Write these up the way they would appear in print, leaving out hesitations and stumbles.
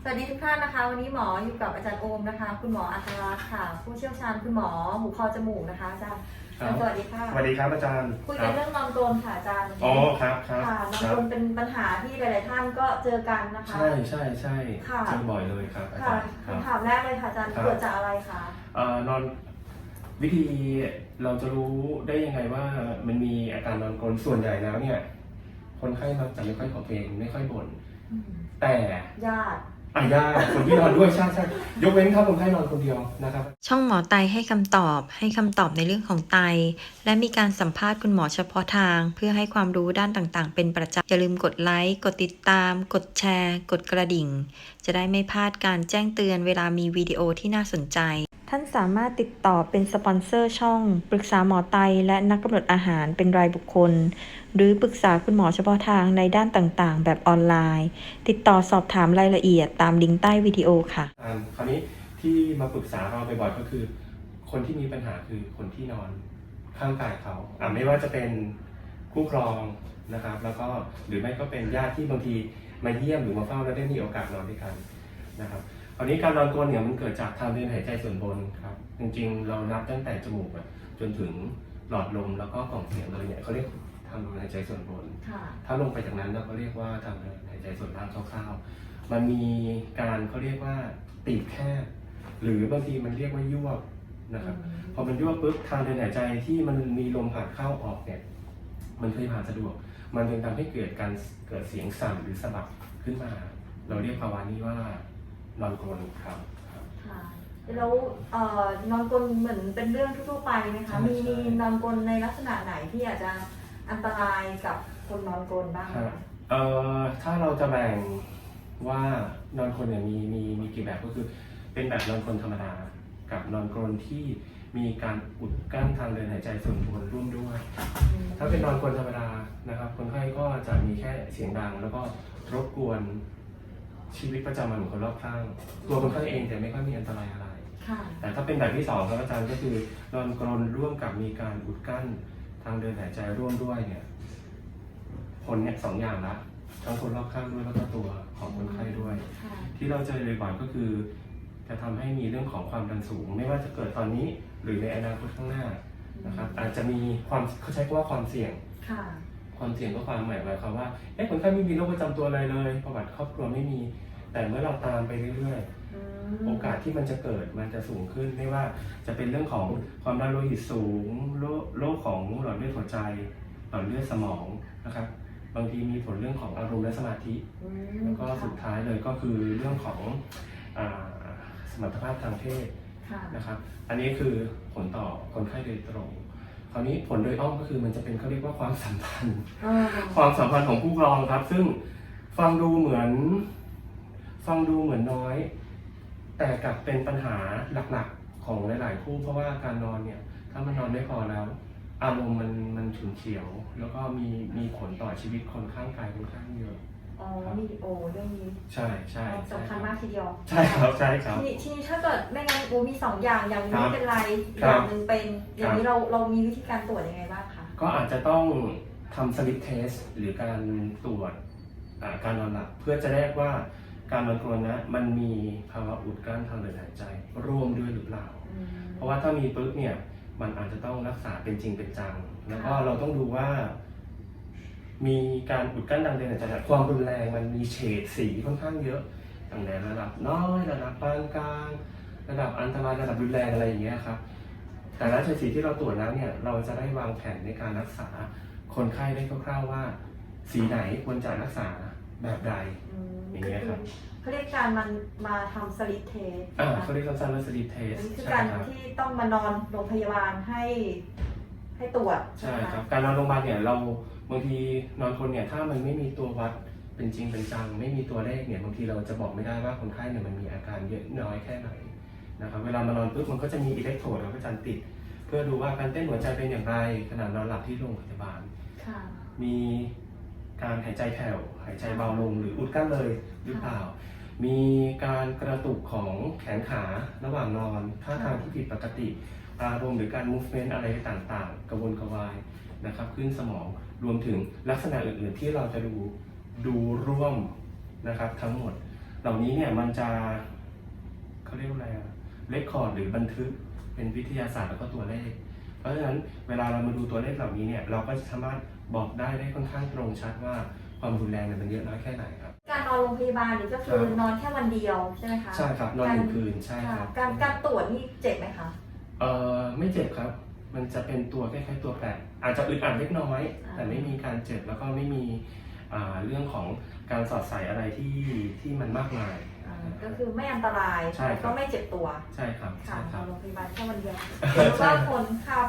วัสดีทุกท่านนะคะวันนี้หมออยู่กับอาจารย์โอมนะคะคุณหมออัครรัตน์ค่ะผู้เชี่ยวชาญคุณหมอหูคอจมูกนะคะอาจารย์สวัสดีค่ะสวัสดีครับอาจารย์คุยกันเรื่องนอนกรนค่ะอาจารย์อ๋อครับค่ะนอนกรนเป็นปัญหาที่หลายๆท่านก็เจอกันนะคะใช่เจอบ่อยเลยครับอาค่ะจารย์คำถามแรกเลยค่ะอาจารย์เกิดจากอะไรคะนอนวิธีเราจะรู้ได้ยังไงว่ามันมีอาการนอนกรนส่วนใหญ่แล้วเนี่ยคนไข้มักจะไม่ค่อยขอเพลงไม่ค่อยบ่นแต่ญาติคนที่นอนด้วยใช่ยกเว้นถ้าคนไข้นอนคนเดียวนะครับช่องหมอไตให้คำตอบในเรื่องของไตและมีการสัมภาษณ์คุณหมอเฉพาะทางเพื่อให้ความรู้ด้านต่างๆเป็นประจำอย่าลืมกดไลค์กดติดตามกดแชร์กดกระดิ่งจะได้ไม่พลาดการแจ้งเตือนเวลามีวิดีโอที่น่าสนใจท่านสามารถติดต่อเป็นสปอนเซอร์ช่องปรึกษาหมอไตและนักกำหนดอาหารเป็นรายบุคคลหรือปรึกษาคุณหมอเฉพาะทางในด้านต่างๆแบบออนไลน์ติดต่อสอบถามรายละเอียดตามลิงก์ใต้วิดีโอค่ะคราวนี้ที่มาปรึกษาเราบ่อยๆก็คือคนที่มีปัญหาคือคนที่นอนข้างกายเขาไม่ว่าจะเป็นคู่ครองนะครับแล้วก็หรือไม่ก็เป็นญาติที่บางทีมาเยี่ยมหรือมาเฝ้าแล้วได้มีโอกาสนอนด้วยกันนะครับคราวนี้การนอนกรนเนี่ยมันเกิดจากทางเดินหายใจส่วนบนครับจริงๆเรานับตั้งแต่จมูกจนถึงหลอดลมแล้วก็กล่องเสียงเลยเนี่ยเขาเรียกทางเดินหายใจส่วนบนถ้าลงไปจากนั้นเราก็เรียกว่าทางเดินหายใจส่วนล่างคร่าวๆมันมีการเขาเรียกว่าตีบแคบหรือบางทีมันเรียกว่ายวบนะครับพอมันยวบปุ๊บทางเดินหายใจที่มันมีลมผ่านเข้าออกเนี่ยมันเคยผ่านสะดวกมันจึงทำให้เกิดเสียงสั่นหรือสะบัดขึ้นมาเราเรียกภาวะนี้ว่านอนกรนครับค่ะแล้วนอนกรนเหมือนเป็นเรื่องทั่วไปไหมคะมีนอนกรนในลักษณะไหนที่อาจจะอันตรายกับคนนอนกรนบ้างคะถ้าเราจะแบ่งว่านอนกรนเนี่ยมีกี่แบบก็คือเป็นแบบนอนกรนธรรมดากับนอนกรนที่มีการอุดกั้นทางเดินหายใจส่วนบนร่วมด้วยถ้าเป็นนอนกรนธรรมดานะครับคนไข้ก็จะมีแค่เสียงดังแล้วก็รบกวนชีวิตประจำวันของคนรอบข้างตัวคนไข้เองแต่ไม่ค่อยมีอันตรายอะไรแต่ถ้าเป็นแบบที่2ครับอาจารย์ก็คือนอนกรนร่วมกับมีการอุดกั้นทางเดินหายใจร่วมด้วยเนี่ยผลเนี่ย2 อย่างละทั้งคนรอบข้างด้วยแล้วก็ตัวของคนไข้ด้วยที่เราเจอบ่อยๆก็คือจะทำให้มีเรื่องของความดันสูงไม่ว่าจะเกิดตอนนี้หรือในอนาคตข้างหน้านะครับอาจจะมีความเขาใช้คำว่าความเสี่ยงความเสี่ยงก็ความหมายความว่าคนไข้ไม่มีโรคประจำตัวอะไรเลยประวัติครอบครัวไม่มีแต่เมื่อเราตามไปเรื่อยๆโอกาสที่มันจะเกิดมันจะสูงขึ้นไม่ว่าจะเป็นเรื่องของความดันโลหิตสูงโรคของหลอดเลือดหัวใจหลอดเลือดสมองนะครับบางทีมีผลเรื่องของอารมณ์และสมาธิแล้วก็สุดท้ายเลยก็คือเรื่องของสมรรถภาพทางเพศนะครับอันนี้คือผลต่อคนไข้โดยตรงคราวนี้ผลโดยอ้อมก็คือมันจะเป็นเขาเรียกว่าความสัมพันธ์ของคู่ครองครับซึ่งฟังดูเหมือนน้อยแต่กลับเป็นปัญหาหลักๆของหลายๆคู่เพราะว่าการนอนเนี่ยถ้ามันนอนไม่พอแล้วอารมณ์มันฉุนเฉียวแล้วก็มีผลต่อชีวิตคนข้างกายค่อนข้างเยอะมีเรื่องนี้ใช่สำคัญมากทีเดียวใช่ครับทีนี้ถ้าเกิดไม่งั้นมี2 อย่างอย่างนี้เป็นไรอย่างหนึ่งเป็นอย่างนี้เรามีวิธีการตรวจยังไงบ้างคะก็อาจจะต้องทำสลิปเทสหรือการตรวจการนอนหลับเพื่อจะแยกว่าการนอนกรนนะมันมีภาวะอุดกั้นทางเดินหายใจร่วมด้วยหรือเปล่าเพราะว่าถ้ามีปุ๊บเนี่ยมันอาจจะต้องรักษาเป็นจริงเป็นจังแล้วก็เราต้องดูว่ามีการอุดกั้นทางเดินหายใจความรุนแรงมันมีเฉดสีค่อนข้างเยอะตั้งแต่ระดับน้อยระดับปานกลางระดับอันตรายระดับรุนแรงอะไรอย่างเงี้ยครับแต่ละเฉดสีที่เราตรวจแล้วเนี่ยเราจะได้วางแผนในการรักษาคนไข้ได้คร่าวๆว่าสีไหนควรจะรักษาแบบใดอย่างเงี้ยครับเขาเรียกการมาทำสลิปเทสเขาเรียกสั้นๆว่าสลิปเทสนี่คือการที่ต้องมานอนโรงพยาบาลให้ตรวจใช่ครับการนอนโรงพยาบาลเนี่ยเราบางทีนอนคนเนี่ยถ้ามันไม่มีตัววัดเป็นจริงเป็นจังไม่มีตัวเลขเนี่ยบางทีเราจะบอกไม่ได้ว่าคนไข้เนี่ยมันมีอาการเยอะน้อยแค่ไหนนะครับเวลามานอนปุ๊บมันก็จะมีอิเล็กโทรดกับอาจารย์ติดเพื่อดูว่าการเต้นหัวใจเป็นอย่างไรขณะนอนหลับที่โรงพยาบาลมีการหายใจแผ่วหายใจเบาลงหรืออุดกั้นเลยหรือเปล่ามีการกระตุกของแขนขาระหว่างนอนท่าทางที่ผิดปกติอารมณ์หรือการ movement อะไรต่างๆกระวนกระวายนะครับขึ้นสมองรวมถึงลักษณะอื่นๆที่เราจะดูร่วมนะครับทั้งหมด เหล่านี้เนี่ยมันจะเขาเรียกว่าอะไรเรคคอร์ดหรือบันทึกเป็นวิทยาศาสตร์แล้วก็ตัวเลข เพราะฉะนั้นเวลาเรามาดูตัวเลขเหล่านี้เนี่ยเราก็สามารถบอกได้ค่อนข้างตรงชัดว่าความรุนแรงเนี่ยมันเยอะน้อยแค่ไหนครับ การนอนโรงพยาบาลนี่ก็คือนอนแค่วันเดียวใช่ไหมคะ ใช่ครับนอนหนึ่งคืนใช่ครับ การตรวจนี่เจ็บไหมคะ ไม่เจ็บครับ มันจะเป็นตัวคล้ายๆตัวแปรอาจจะอึดอัดเล็กน้อยแต่ไม่มีการเจ็บแล้วก็ไม่มีเรื่องของการสอดใส่อะไรที่มันมากมาย ก็คือไม่อันตราย ใช่ครับ ก็ไม่เจ็บตัว ใช่ครับ ค่ะ ใช่คน รั อบ นโรงพยาบาลแค่วันเดียว ใช่ แล้วก็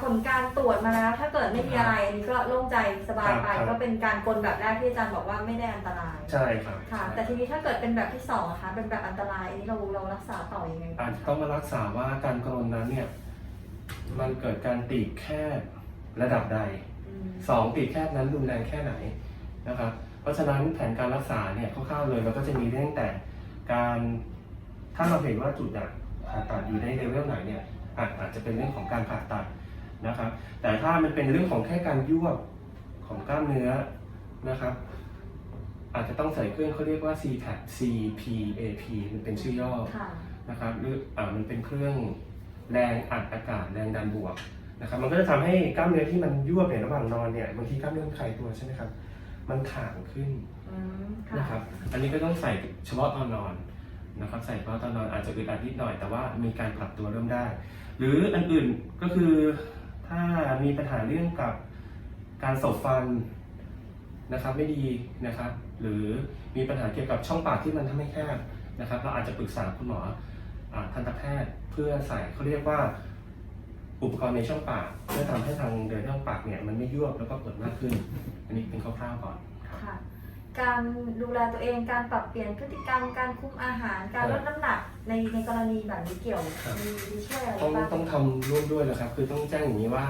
ผลการตรวจมาแล้ว ถ้าเกิดไม่มีอะไรอันนี้ก็โล่งใจสบายไป ครับ ก็เป็นการกลแบบแรกที่อาจารย์บอกว่าไม่ได้อันตราย ใช่ครับ ค่ะ แต่ทีนี้ถ้าเกิดเป็นแบบที่สองนะคะเป็นแบบอันตรายอันนี้เรารักษาต่อยังไง อาจจะต้องมารักษาว่าการกรนนั้นเนี่ยมันเกิดการตีบแคบระดับใด สองตีบแคบนั้นรุนแรงแค่ไหนนะครับ เพราะฉะนั้นแผนการรักษาเนี่ยคร่าวๆเลยเราก็จะมีเรื่องแต่การถ้าเราเห็นว่าจุดผ่าตัดอยู่ในเลเวลไหนเนี่ยอาจจะเป็นเรื่องของการผ่าตัดนะครับ แต่ถ้ามันเป็นเรื่องของแค่การยวบของกล้ามเนื้อนะครับ อาจจะต้องใส่เครื่องเขาเรียกว่า CPAP มันเป็นชื่อย่อ ค่ะ นะครับหรือมันเป็นเครื่องแรงอัดอากาศแรงดันบวกนะครับมันก็จะทำให้กล้ามเนื้อที่มันยวบในระหว่างนอนเนี่ยบางทีกล้ามเนื้อมันคลายตัวใช่ไหมครับมันถ่างขึ้น ค่ะ นะครับอันนี้ก็ต้องใส่เฉพาะตอนนอนนะครับใส่เฉพาะตอนนอนอาจจะอึดอัดนิดหน่อยแต่ว่ามีการปรับตัวเริ่มได้ หรืออันอื่นก็คือถ้ามีปัญหาเรื่องกับการสบฟันนะครับไม่ดีนะครับหรือมีปัญหาเกี่ยวกับช่องปากที่มันทำให้แคบนะครับเราอาจจะปรึกษาคุณหมอทันตแพทย์เพื่อใส่เขาเรียกว่าอุปกรณ์ในช่องปากเพื่อทำให้ทางเดินช่องปากเนี่ยมันไม่ยวบแล้วก็เปิดมากขึ้น อันนี้เป็นคร่าวๆก่อนครับ ค่ะ การดูแลตัวเองการปรับเปลี่ยนพฤติกรรมการคุมอาหารการลดน้ำหนักในกรณีแบบนี้เกี่ยวมีช่วยอะไรบ้าง ต้องทำร่วมด้วยนะครับคือต้องแจ้งอย่างนี้ว่า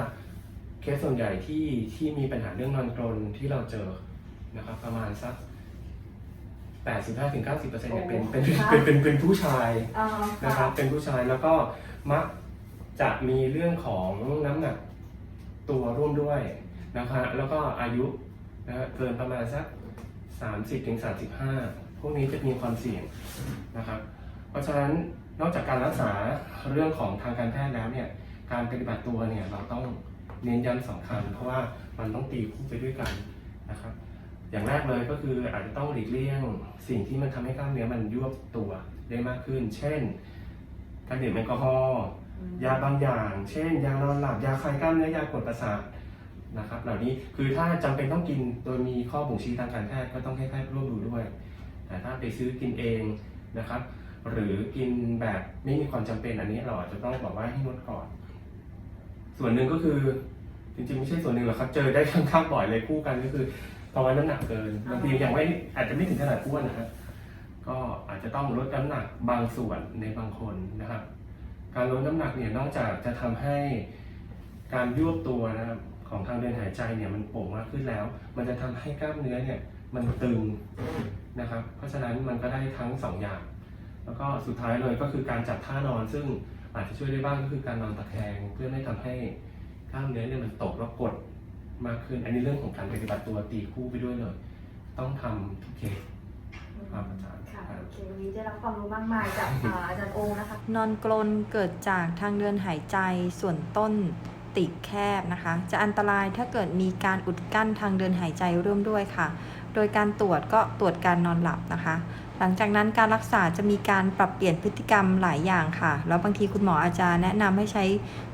เคสส่วนใหญ่ที่มีปัญหาเรื่องนอนกรนที่เราเจอนะครับประมาณสัก 85-90% เนี่ยเป็นผู้ชายนะครับเป็นผู้ชายแล้วก็มักจะมีเรื่องของน้ำหนักตัวร่วมด้วยนะครับแล้วก็อายุนะเกินประมาณสัก 30-35 พวกนี้จะมีความเสี่ยงนะครับเพราะฉะนั้นนอกจากการรักษาเรื่องของทางการแพทย์แล้วเนี่ยการปฏิบัติตัวเนี่ยเราต้องเน้นย้ำสำคัญเพราะว่ามันต้องตีคู่ไปด้วยกันนะครับอย่างแรกเลยก็คืออาจจะต้องหลีกเลี่ยงสิ่งที่มันทำให้กล้ามเนื้อมันยวบตัวได้มากขึ้น เช่นการดื่มแอลกอฮอล์ยาบางอย่าง เช่นยานอนหลับยาคลายกล้ามเนื้อยากดประสาทนะครับเหล่านี้คือถ้าจำเป็นต้องกินโดยมีข้อบ่งชี้ทางการแพทย์ก็ต้องให้แพทย์ร่วมดูด้วยแต่ถ้าไปซื้อกินเองนะครับหรือกินแบบไม่มีความจำเป็นอันนี้เราอาจจะต้องบอกว่าให้งดก่อนส่วนหนึ่งก็คือจริงๆไม่ใช่ส่วนหนึ่งหรอกครับเจอได้ค่อนข้างบ่อยเลยคู่กันก็คือภาวะน้ำหนักเกินบางทีอย่างไม่อาจจะไม่ถึงขนาดอ้วนนะครับก็อาจจะต้องลดน้ำหนักบางส่วนในบางคนนะครับการลดน้ำหนักเนี่ยนอกจากจะทำให้การยวบตัวนะครับของทางเดินหายใจเนี่ยมันโป่งมากขึ้นแล้วมันจะทำให้กล้ามเนื้อเนี่ยมันตึงนะครับเพราะฉะนั้นมันก็ได้ทั้ง2 อย่างแล้วก็สุดท้ายเลยก็คือการจัดท่านอนซึ่งอาจจะช่วยได้บ้างก็คือการนอนตะแคงเพื่อไม่ทำให้กล้ามเนื้อเนี่ยมันตกแล้วกดมากขึ้นอันนี้เรื่องของการปฏิบัติตัวตีคู่ไปด้วยเลยต้องทำทุกเคสครับอาจารย์ ค่ะโอเควันนี้ได้รับความรู้มากมายจากอาจารย์โอนะคะ นอนกรนเกิดจากทางเดินหายใจส่วนต้นตีบแคบนะคะ จะอันตรายถ้าเกิดมีการอุดกั้นทางเดินหายใจร่วมด้วยค่ะ โดยการตรวจก็ตรวจการนอนหลับนะคะ หลังจากนั้นการรักษาจะมีการปรับเปลี่ยนพฤติกรรมหลายอย่างค่ะ แล้วบางทีคุณหมออาจจะแนะนำให้ใช้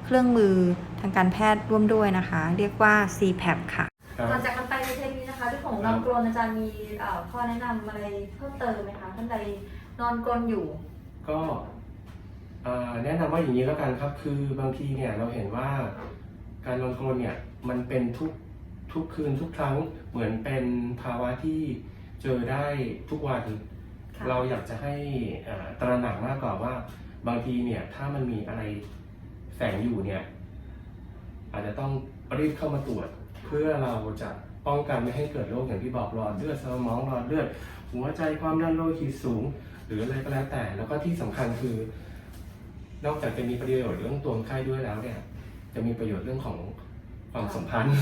เครื่องมือทางการแพทย์ร่วมด้วยนะคะ เรียกว่า CPAP ค่ะ หลังจากกันไปในเทปนี้นะคะเรื่องของนอนกรนอาจารย์มีข้อแนะนำอะไรเพิ่มเติมไหมคะท่านใดนอนกรนอยู่ ก็แนะนำว่าอย่างนี้แล้วกันครับคือบางทีเนี่ยเราเห็นว่าการนอนกรนเนี่ยมันเป็นทุกคืนทุกครั้งเหมือนเป็นภาวะที่เจอได้ทุกวัน ค่ะ เราอยากจะให้ตระหนักมากกว่าว่าบางทีเนี่ยถ้ามันมีอะไรแฝงอยู่เนี่ยอาจจะต้องรีบเข้ามาตรวจเพื่อเราจะป้องกันไม่ให้เกิดโรคอย่างที่บอกหลอดเลือดสมองหลอดเลือดหัวใจความดันโลหิตสูงหรืออะไรก็แล้วแต่แล้วก็ที่สำคัญคือนอกจากจะมีประโยชน์เรื่องตัวคนไข้ด้วยแล้วเนี่ยจะมีประโยชน์เรื่องของความสัมพันธ์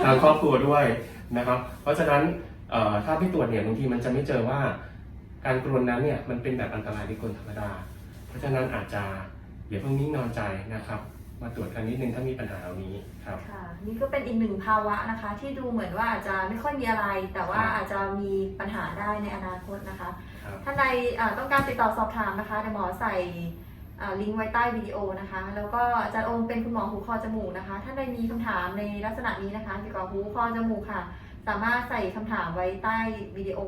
ทางครอบครัวด้วยนะครับเพราะฉะนั้นถ้าไม่ตรวจเนี่ยบางทีมันจะไม่เจอว่า การกรนนั้นเนี่ยมันเป็นแบบอันตรายที่คนธรรมดา เพราะฉะนั้นอาจจะอย่าเพิ่งนิ่งนอนใจนะครับ มาตรวจกันนิดนึงถ้ามีปัญหาเหล่านี้ครับ ค่ะนี่ก็เป็นอีกหนึ่งภาวะนะคะ ที่ดูเหมือนว่าอาจจะไม่ค่อยมีอะไร แต่ว่าอาจจะมีปัญหาได้ในอนาคตนะคะ ครับ ท่านใดต้องการติดต่อสอบถามนะคะเดี๋ยวหมอใส่ลิงก์ไว้ใต้วิดีโอนะคะ แล้วก็อาจารย์องค์เป็นคุณหมอหูคอจมูกนะคะ ท่านใดมีคำถามในลักษณะนี้นะคะเกี่ยวกับหูคอจมูกค่ะ สามารถใส่คำถามไว้ใต้วิดีโอ